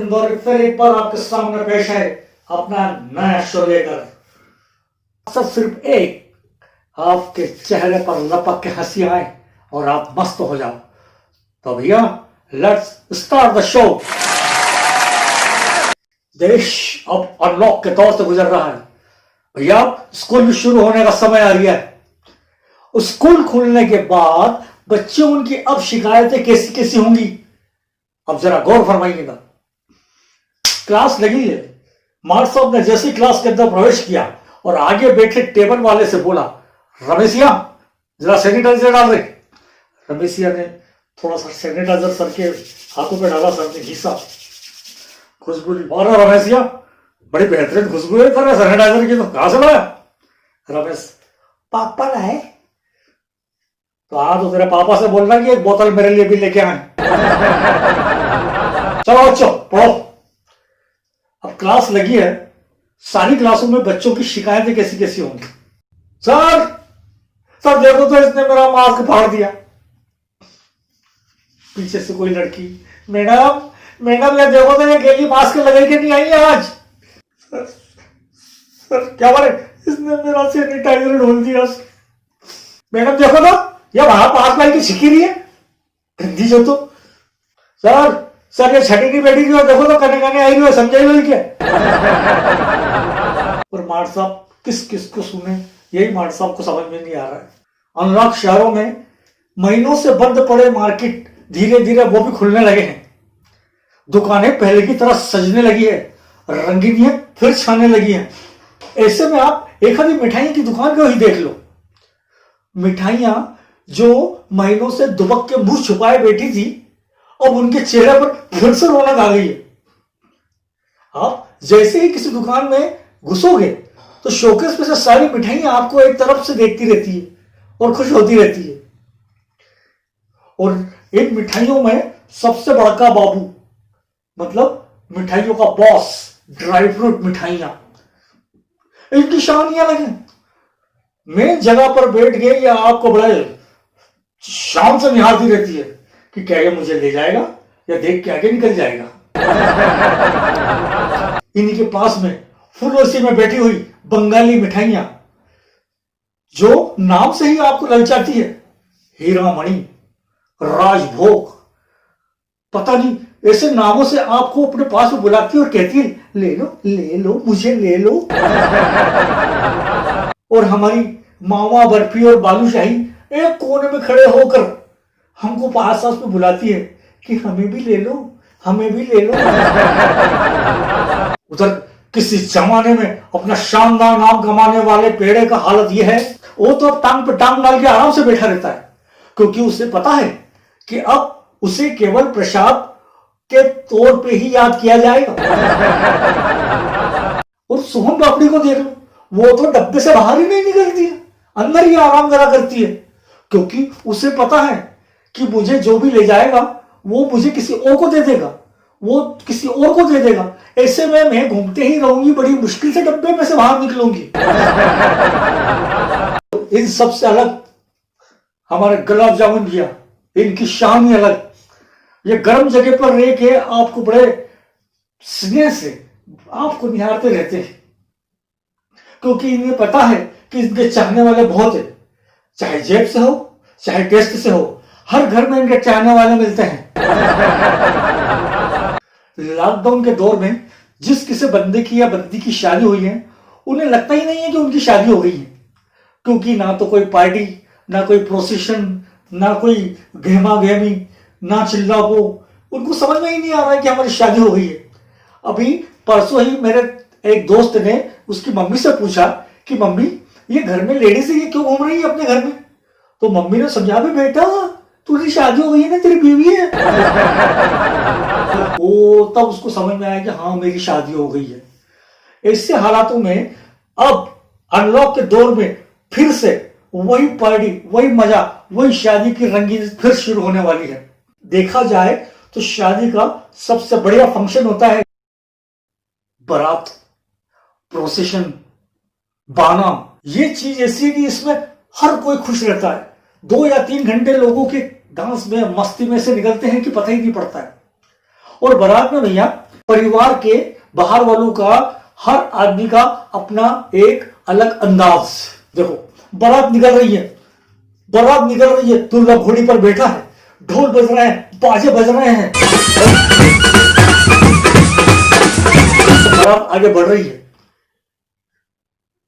इंदौर फिर एक बार आपके सामने पेश है अपना नया शो लेकर। सब सिर्फ एक आपके चेहरे पर लपक के हंसी आए और आप मस्त हो जाओ। तो भैया लेट्स स्टार्ट द शो। देश अब अनलॉक के दौर से गुजर रहा है भैया। स्कूल शुरू होने का समय आ गया है। स्कूल खुलने के बाद बच्चे उनकी अब शिकायतें कैसी कैसी होंगी, अब जरा गौर फरमाइएगा। क्लास लगी है, मास्टर साहब ने जैसे क्लास के अंदर प्रवेश किया और आगे बैठे टेबल वाले से बोला, रमेशिया जरा सैनिटाइजर डाल दे। रमेशिया ने थोड़ा सा सैनिटाइजर सर के हाथों पे डाला, सर ने घिसा, खुशबू और रमेशिया बड़ी बेहतरीन खुशबू है तेरे सैनिटाइजर की, तो कहां से लाया? रमेश पापा लाए। तो हाँ, तो तेरे पापा से बोलना कि एक बोतल मेरे लिए भी लेके आए। चलो बच्चों पढ़ो। अब क्लास लगी है, सारी क्लासों में बच्चों की शिकायतें कैसी कैसी होंगी। सर सर देखो तो इसने मेरा मास्क फाड़ दिया। पीछे से कोई लड़की, मैडम मैडम ये देखो तो ये गेली मास्क लगा के नहीं आई है आज। सर क्या बोले, इसने मेरा सैनिटाइजर ढोल दिया। मैडम देखो तो ये बाहर पास लाई की छिकी रही है गंदी जो। तो सर ये छठी की बेटी जो देखो तो कने कने आई हुई है, समझाई क्या? और मार्ट साहब किस किस को सुने, यही मार्ट साहब को समझ में नहीं आ रहा है। अनलॉक शहरों में महीनों से बंद पड़े मार्केट धीरे धीरे वो भी खुलने लगे हैं। दुकानें पहले की तरह सजने लगी है, रंगीनियां फिर छाने लगी हैं। ऐसे में आप एक आधी मिठाई की दुकान को ही देख लो। मिठाइयां जो महीनों से दुबक के मुंह छुपाए बैठी थी, अब उनके चेहरे पर फिर से रौनक आ गई है। आप जैसे ही किसी दुकान में घुसोगे तो शोकेस में से सारी मिठाइयां आपको एक तरफ से देखती रहती है और खुश होती रहती है। और इन मिठाइयों में सबसे बड़का बाबू, मतलब मिठाइयों का बॉस, ड्राई फ्रूट मिठाइयां, इनकी शान ही अलग है। मेन जगह पर बैठ गए या आपको बड़े शान से निहारती रहती है कि क्या ये मुझे ले जाएगा या देख के आगे निकल जाएगा। इन्हीं के पास में फुलोसी में बैठी हुई बंगाली मिठाइयां जो नाम से ही आपको ललचाती है, हीरामणि, राजभोग, पता नहीं ऐसे नामों से आपको अपने पास में बुलाती है और कहती है ले लो मुझे ले लो। और हमारी मावा बर्फी और बालूशाही एक कोने में खड़े होकर हमको पास पास में बुलाती है कि हमें भी ले लो, हमें भी ले लो। उधर किसी जमाने में अपना शानदार नाम कमाने वाले पेड़े का हालत यह है, वो तो अब टांग पे टांग डाल के आराम से बैठा रहता है, क्योंकि उसे पता है कि अब उसे केवल प्रसाद के तौर पे ही याद किया जाएगा। और सोहन पापड़ी को देख लो, वो तो डब्बे से बाहर ही नहीं निकलती है, अंदर ही आराम करा करती है, क्योंकि उसे पता है कि मुझे जो भी ले जाएगा वो मुझे किसी और को दे देगा, वो किसी और को दे देगा। ऐसे में मैं घूमते ही रहूंगी, बड़ी मुश्किल से डब्बे में से बाहर निकलूंगी। इन सबसे अलग हमारे गुलाब जामुन भैया, इनकी शान ही अलग। ये गर्म जगह पर रह के आपको बड़े स्नेह से आपको निहारते रहते हैं, क्योंकि इन्हें पता है कि इनके चाहने वाले बहुत है। चाहे जेब से हो चाहे टेस्ट से हो, हर घर में इनके चाहने वाले मिलते हैं। लॉकडाउन के दौर में जिस किसी बंदे की या बंदी की शादी हुई है, उन्हें लगता ही नहीं है कि उनकी शादी हो गई है, क्योंकि ना तो कोई पार्टी, ना कोई प्रोसेशन, ना कोई गहमा गहमी, ना चिल्ला को, उनको समझ में ही नहीं आ रहा है कि हमारी शादी हो गई है। अभी परसों ही मेरे एक दोस्त ने उसकी मम्मी से पूछा कि मम्मी ये घर में लेडीज ये क्यों घूम रही है अपने घर में? तो मम्मी ने समझा, भी बेटा तुझे शादी हो गई है ना, तेरी बीवी है। वो तब उसको समझ में आया कि हाँ मेरी शादी हो गई है। ऐसे हालातों में अब अनलॉक के दौर में फिर से वही पार्टी, वही मजा, वही शादी की रंगीन फिर शुरू होने वाली है। देखा जाए तो शादी का सबसे बढ़िया फंक्शन होता है बारात, प्रोसेशन, बाना। ये चीज ऐसी है कि इसमें हर कोई खुश रहता है। 2 या 3 घंटे लोगों के डांस में, मस्ती में से निकलते हैं कि पता ही नहीं पड़ता है। और बारात में भैया परिवार के बाहर वालों का, हर आदमी का अपना एक अलग अंदाज। देखो बारात निकल रही है, बारात निकल रही है, दूल्हा घोड़ी पर बैठा है, ढोल बज रहे हैं, बाजे बज रहे हैं, बारात आगे बढ़ रही है।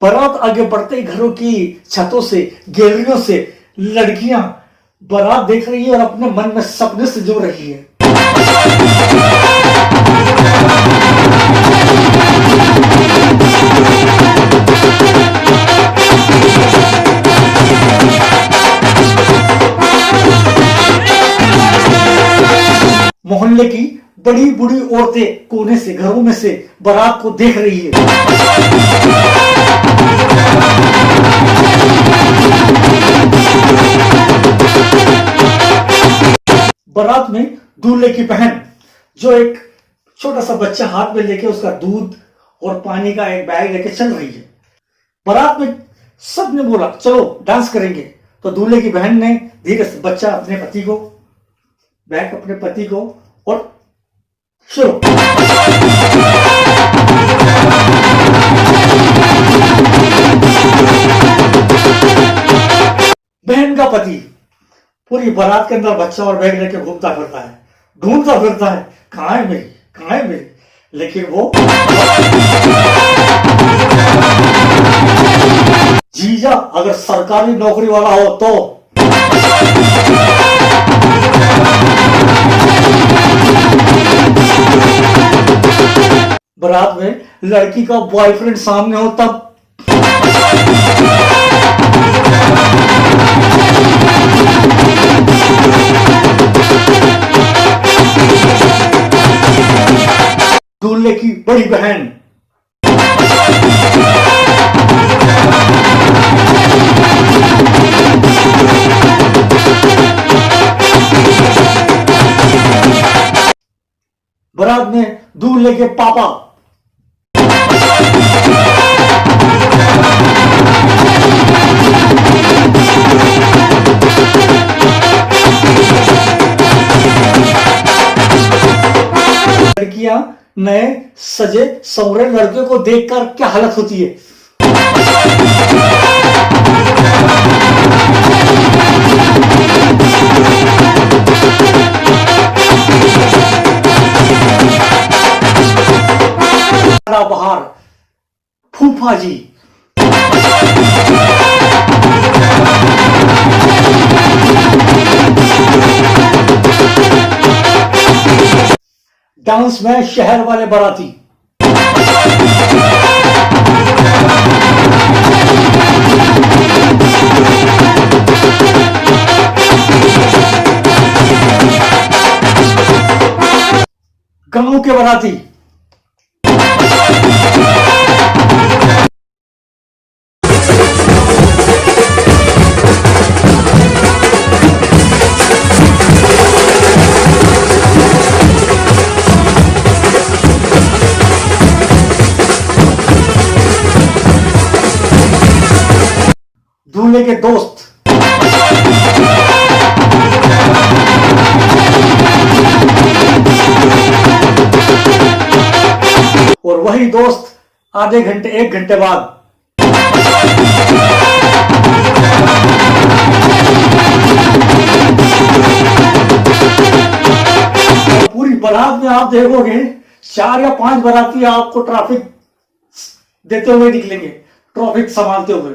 बारात आगे बढ़ते ही घरों की छतों से, गैलरियों से लड़कियां बारात देख रही है और अपने मन में सपने से जो रही है। मोहल्ले की बड़ी बूढ़ी औरतें कोने से, घरों में से बारात को देख रही है। बारात में दूल्हे की बहन, जो एक छोटा सा बच्चा हाथ में लेके उसका दूध और पानी का एक बैग लेके चल रही है। बारात में सबने बोला चलो डांस करेंगे, तो दूल्हे की बहन ने धीरे से बच्चा अपने पति को, बैग अपने पति को, और शुरू। बहन का पति पूरी बारात के अंदर बच्चा और बैग लेके घूमता फिरता है, ढूंढता फिरता है, कहां है मेरी, कहां है मेरी, लेकिन वो जीजा अगर सरकारी नौकरी वाला हो तो बारात में लड़की का बॉयफ्रेंड सामने हो तब दूल्हे की बड़ी बहन बारात में दूल्हे के पापा लड़कियां नए सजे सवरे लड़के को देखकर क्या हालत होती है। बाहर फूफा जी डांस में शहर वाले बाराती गांव के बाराती दूल्हे के दोस्त और वही दोस्त आधे घंटे, एक घंटे बाद पूरी बारात में आप देखोगे 4 या 5 बाराती आपको ट्रैफिक देते हुए निकलेंगे, ट्रैफिक संभालते हुए।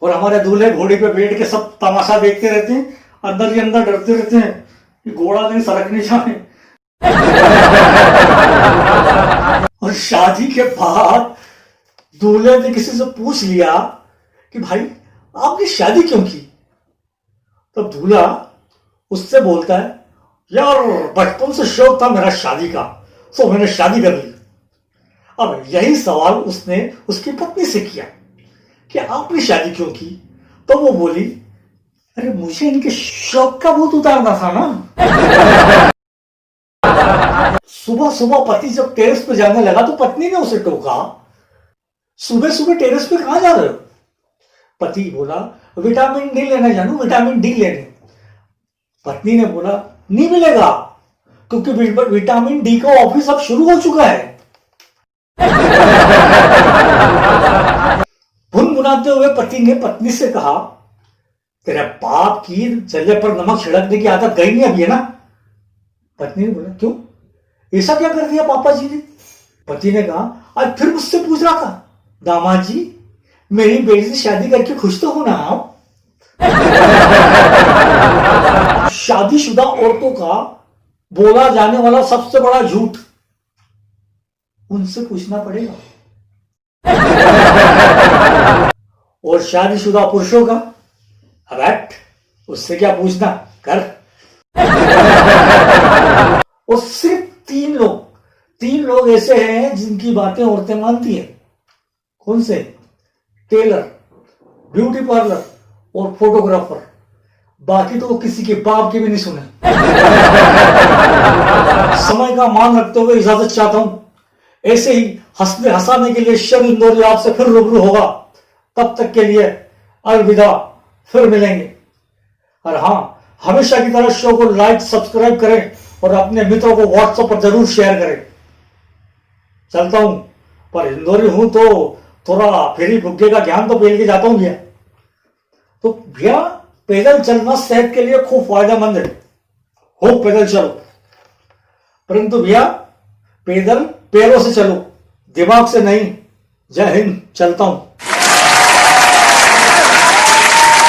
और हमारे दूल्हे घोड़ी पे बैठ के सब तमाशा देखते रहते हैं, अंदर ही अंदर डरते रहते हैं कि घोड़ा कहीं सड़क नहीं जाए। और शादी के बाद दूल्हे ने किसी से पूछ लिया कि भाई आपने शादी क्यों की, तब दूल्हा उससे बोलता है यार बचपन से शौक था मेरा शादी का, तो मैंने शादी कर ली। अब यही सवाल उसने उसकी पत्नी से किया कि आपने शादी क्यों की, तो वो बोली अरे मुझे इनके शौक का भूत उतारना था ना। सुबह सुबह पति जब टेरेस पे जाने लगा तो पत्नी ने उसे टोका, सुबह सुबह टेरेस पे कहां जा रहे हो? पति बोला विटामिन डी लेने जानू, विटामिन डी लेने। पत्नी ने बोला नहीं मिलेगा, क्योंकि विटामिन डी का ऑफिस अब शुरू हो चुका है। भुनभुनाते हुए पति ने पत्नी से कहा, तेरे बाप की जले पर नमक छिड़कने की आदत गई नहीं अभी, है ना? पत्नी ने बोला क्यों, ऐसा क्या कर दिया पापा जी ने? पति ने कहा, आज फिर मुझसे पूछ रहा था, दामाद जी मेरी बेटी से शादी करके खुश तो हो ना आप? शादीशुदा औरतों का बोला जाने वाला सबसे बड़ा झूठ उनसे पूछना पड़ेगा। और शादीशुदा पुरुषों का, अब उससे क्या पूछना, कर। और सिर्फ तीन लोग ऐसे हैं जिनकी बातें औरतें मानती हैं। कौन से? टेलर, ब्यूटी पार्लर और फोटोग्राफर। बाकी तो किसी के बाप की भी नहीं सुने। समय का मान रखते हुए इजाजत चाहता हूं। ऐसे ही हंसने हंसाने के लिए शर इंदौरी आपसे फिर रूबरू होगा। तब तक के लिए अलविदा, फिर मिलेंगे। और हाँ, हमेशा की तरह शो को लाइक सब्सक्राइब करें और अपने मित्रों को व्हाट्सएप पर जरूर शेयर करें। चलता हूं, पर इंदौरी हूं तो थोड़ा फेरी फुग्गे का ज्ञान तो पेल के जाता हूं भैया। तो भैया पैदल चलना सेहत के लिए खूब फायदेमंद है, हो पैदल चलो, परंतु भैया पैदल पैरों से चलो, दिमाग से नहीं। जय हिंद, चलता हूं।